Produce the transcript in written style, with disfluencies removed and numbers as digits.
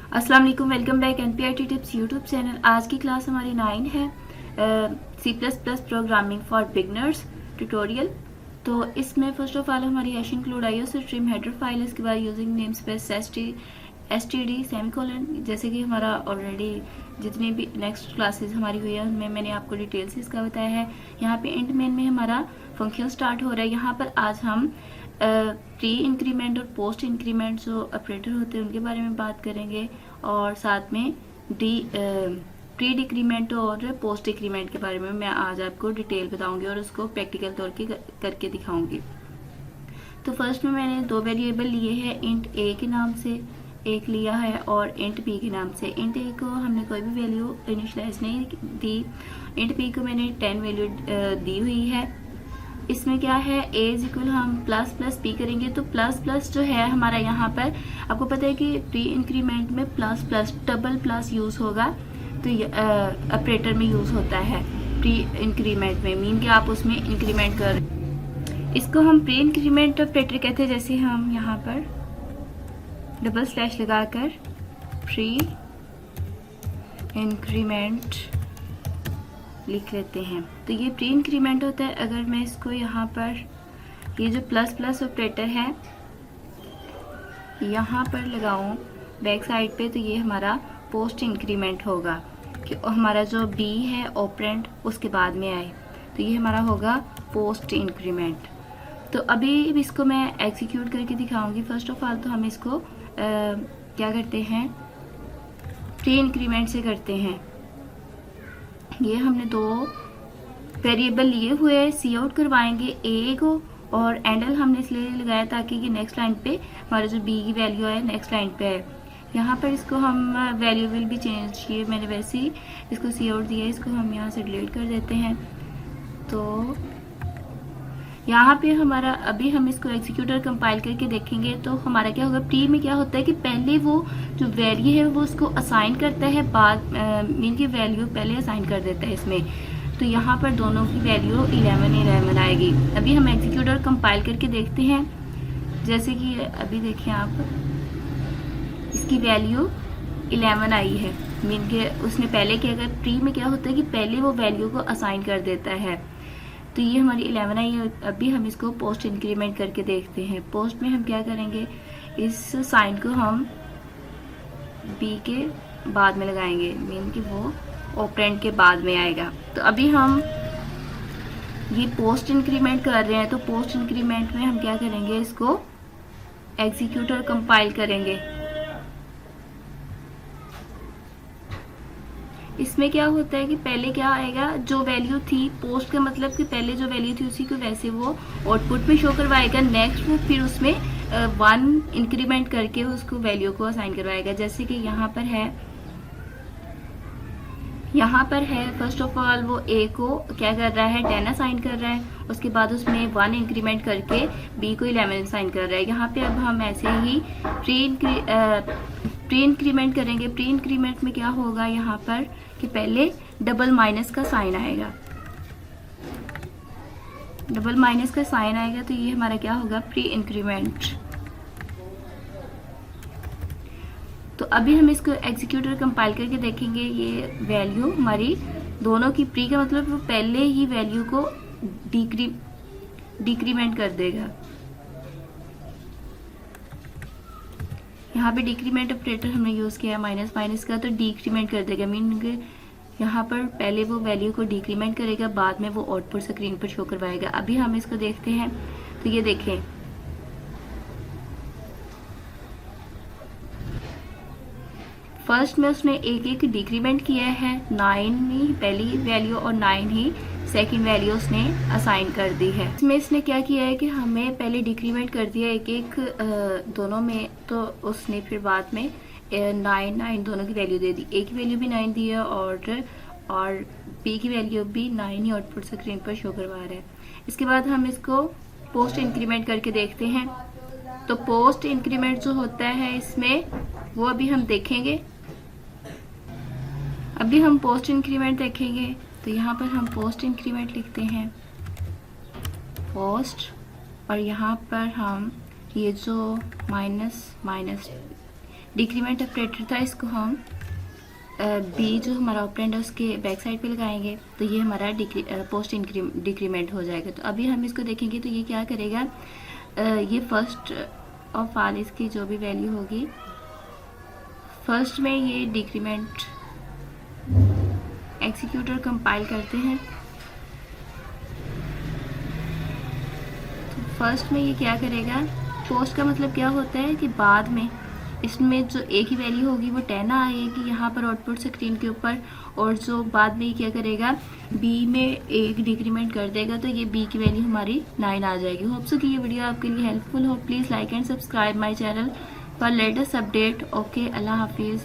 अस्सलाम वालेकुम, welcome back NPRT tips YouTube channel. आज की क्लास हमारी 9 है, C++ programming for beginners tutorial. तो इसमें फर्स्ट ऑफ ऑल हमारी hash include iostream header file, इसके बाद using namespace std semicolon. जैसे कि हमारा ऑलरेडी जितनी भी नेक्स्ट क्लासेस हमारी हुई है उनमें मैंने आपको डिटेल से इसका बताया है। यहाँ पे इंट मेन में हमारा फंक्शन स्टार्ट हो रहा है। यहाँ पर आज हम प्री इंक्रीमेंट और पोस्ट इंक्रीमेंट जो ऑपरेटर होते हैं उनके बारे में बात करेंगे, और साथ में प्री डिक्रीमेंट और पोस्ट डिक्रीमेंट के बारे में मैं आज आपको डिटेल बताऊंगी और उसको प्रैक्टिकल तौर के करके दिखाऊंगी। तो फर्स्ट में मैंने दो वेरिएबल लिए हैं, इंट ए के नाम से एक लिया है और इंट बी के नाम से। इंट ए को हमने कोई भी वैल्यू इनिशियलाइज नहीं दी, इंट बी को मैंने 10 वैल्यू दी हुई है। इसमें क्या है, a इज इक्वल हम प्लस प्लस बी करेंगे तो प्लस प्लस जो है हमारा यहाँ पर आपको पता है कि प्री इंक्रीमेंट में plus plus double plus use होगा, तो ऑपरेटर में यूज होता है प्री इंक्रीमेंट में, मीन कि आप उसमें इंक्रीमेंट कर, इसको हम प्री इंक्रीमेंट ऑपरेटर कहते हैं। जैसे हम यहाँ पर डबल स्लैश लगाकर प्री इंक्रीमेंट लिख लेते हैं तो ये प्री इंक्रीमेंट होता है। अगर मैं इसको यहाँ पर ये जो प्लस प्लस ऑपरेटर है यहाँ पर लगाऊं बैक साइड पे, तो ये हमारा पोस्ट इंक्रीमेंट होगा कि हमारा जो बी है ऑपरेंड उसके बाद में आए, तो ये हमारा होगा पोस्ट इंक्रीमेंट। तो अभी इसको मैं एग्जीक्यूट करके दिखाऊंगी। फर्स्ट ऑफ ऑल तो हम इसको क्या करते हैं, प्री इंक्रीमेंट से करते हैं। ये हमने दो वेरिएबल लिए हुए हैं, सी आउट करवाएंगे ए को, और एंडल हमने इसलिए लगाया ताकि ये नेक्स्ट लाइन पे हमारा जो बी की वैल्यू है नेक्स्ट लाइन पे है। यहाँ पर इसको हम वैल्यू विल भी चेंज किए, मैंने वैसे ही इसको सी आउट दिया, इसको हम यहाँ से डिलीट कर देते हैं। तो यहाँ पे हमारा अभी हम इसको एग्जीक्यूटर कंपाइल करके देखेंगे तो हमारा क्या होगा, प्री में क्या होता है कि पहले वो जो वैल्यू है वो उसको असाइन करता है, बाद मीन की वैल्यू पहले असाइन कर देता है इसमें। तो यहाँ पर दोनों की वैल्यू 11 आएगी। अभी हम एग्जीक्यूटर कंपाइल करके देखते हैं। जैसे कि अभी देखिए आप, इसकी वैल्यू 11 आई है, मीन के उसने पहले क्या कर, प्री में क्या होता है कि पहले वो वैल्यू को असाइन कर देता है, तो ये हमारी 11 आई है। अभी हम इसको पोस्ट इंक्रीमेंट करके देखते हैं। पोस्ट में हम क्या करेंगे, इस साइन को हम बी के बाद में लगाएंगे, मीन कि वो ऑपरेंड के बाद में आएगा। तो अभी हम ये पोस्ट इंक्रीमेंट कर रहे हैं, तो पोस्ट इंक्रीमेंट में हम क्या करेंगे, इसको एग्जीक्यूटर कंपाइल करेंगे। इसमें क्या होता है कि पहले क्या आएगा, जो वैल्यू थी पोस्ट का मतलब कि पहले जो वैल्यू थी उसी को वैसे वो आउटपुट में शो करवाएगा। नेक्स्ट वो फिर उसमें 1 इंक्रीमेंट करके उसको वैल्यू को असाइन करवाएगा। जैसे कि यहाँ पर है फर्स्ट ऑफ ऑल वो ए को क्या कर रहा है, 10 असाइन कर रहा है, उसके बाद उसमें 1 इंक्रीमेंट करके बी को 11 असाइन कर रहा है। यहाँ पे अब हम ऐसे ही प्री इंक्रीमेंट करेंगे। प्री इंक्रीमेंट में क्या होगा यहाँ पर कि पहले डबल माइनस का साइन आएगा, डबल माइनस का साइन आएगा, तो ये हमारा क्या होगा, प्री इंक्रीमेंट। तो अभी हम इसको एग्जीक्यूटर कंपाइल करके देखेंगे। ये वैल्यू हमारी दोनों की, प्री का मतलब वो पहले ही वैल्यू को डिक्रीमेंट कर देगा। यहाँ पे डिक्रीमेंट ऑपरेटर हमने यूज किया माइनस माइनस का, तो डिक्रीमेंट कर देगा, मीन यहाँ पर पहले वो वैल्यू को डिक्रीमेंट करेगा, बाद में वो आउटपुट स्क्रीन पर शो करवाएगा। अभी हम इसको देखते हैं, तो ये देखें फर्स्ट में उसने एक डिक्रीमेंट किया है, 9 ही पहली वैल्यू और 9 ही सेकंड वैल्यू उसने असाइन कर दी है। इसमें इसने क्या किया है कि हमें पहले डिक्रीमेंट कर दिया एक दोनों में, तो उसने फिर बाद में 9 दोनों की वैल्यू दे दी, ए की वैल्यू भी 9 दी है और बी की वैल्यू भी 9 ही आउटपुट स्क्रीन पर शो करवा रहा है। इसके बाद हम इसको पोस्ट इंक्रीमेंट करके देखते हैं। तो पोस्ट इंक्रीमेंट जो होता है इसमें वो अभी हम देखेंगे। अभी हम पोस्ट इंक्रीमेंट देखेंगे, तो यहाँ पर हम पोस्ट इंक्रीमेंट लिखते हैं, पोस्ट, और यहाँ पर हम ये जो माइनस माइनस डिक्रीमेंट ऑपरेटर था, इसको हम बी जो हमारा ऑपरेंड है उसके बैक साइड पे लगाएंगे तो ये हमारा पोस्ट डिक्रीमेंट हो जाएगा। तो अभी हम इसको देखेंगे तो ये क्या करेगा, ये फर्स्ट ऑफ ऑल इसकी जो भी वैल्यू होगी फर्स्ट में ये डिक्रीमेंट एग्जीक्यूटर कंपाइल करते हैं। तो फर्स्ट में ये क्या करेगा, पोस्ट का मतलब क्या होता है कि बाद में इसमें जो ए की वैल्यू होगी वो 10 आएगी यहाँ पर आउटपुट स्क्रीन के ऊपर, और जो बाद में क्या करेगा बी में एक डिक्रीमेंट कर देगा तो ये बी की वैल्यू हमारी 9 आ जाएगी। होप सो कि ये वीडियो आपके लिए हेल्पफुल हो। Please like and subscribe my channel for latest update. Okay, अल्लाह हाफिज़।